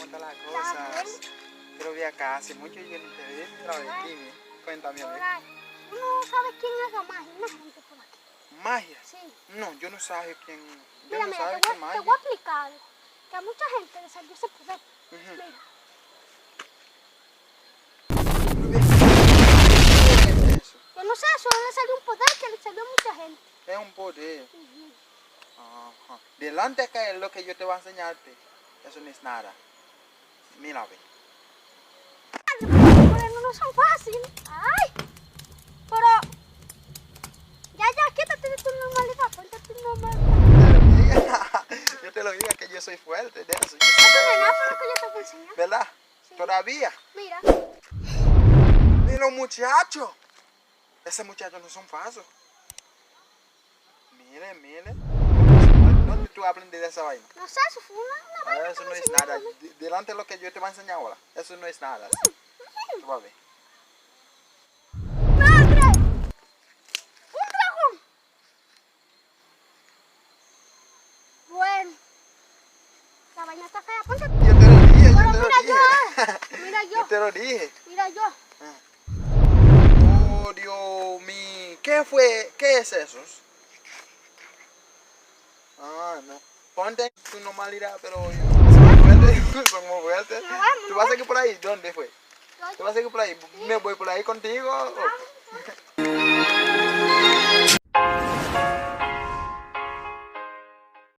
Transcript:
están las cosas? Pero vi acá, hace mucho yo no te vi. Mira, dime, cuéntame a ver. ¿Tú no sabes quién haga magia? Una gente por aquí. ¿Magia? Sí. No, yo no sé quién. Yo Mira, no mira, sé te quién voy magia. a explicar. Que a mucha gente le salió ese poder. Ujú. Mira. ¿Qué es eso? Yo no sé, solo le salió un poder que le salió a mucha gente. Es un poder. Ujú. Ajá. Delante acá es lo que yo te voy a enseñarte. Eso no es nada. Mira, ve. Bueno, no son fáciles. Ay, pero ya, quítate de tu normalidad, ponte tu normalidad. Yo te lo digo que yo soy fuerte de eso. Esto no es nada por lo que yo te voy a enseñar. ¿Verdad? Sí. Todavía. Mira, Pero muchachos. Ese muchacho no son falsos. Mire. ¿Dónde tú aprendes de esa vaina? no sé, eso fue una vaina Eso que no me es nada. enseñaron. Delante de lo que yo te voy a enseñar ahora. Eso no es nada. Tú vas a ver. ¡Madre! ¡Un dragón! Bueno, la vaina está fea, ponte. Yo te lo dije, Pero yo te lo mira dije. yo, mira yo, Yo te lo dije. mira yo. Oh, Dios mío. ¿Qué fue? ¿Qué es eso? Ah, no. Ponte tu normalidad, pero son muy fuertes. Me voy, ¿Tú vas a seguir por ahí? ¿Dónde fue? yo, ¿Tú vas a seguir por ahí? ¿Me voy por ahí contigo? yo.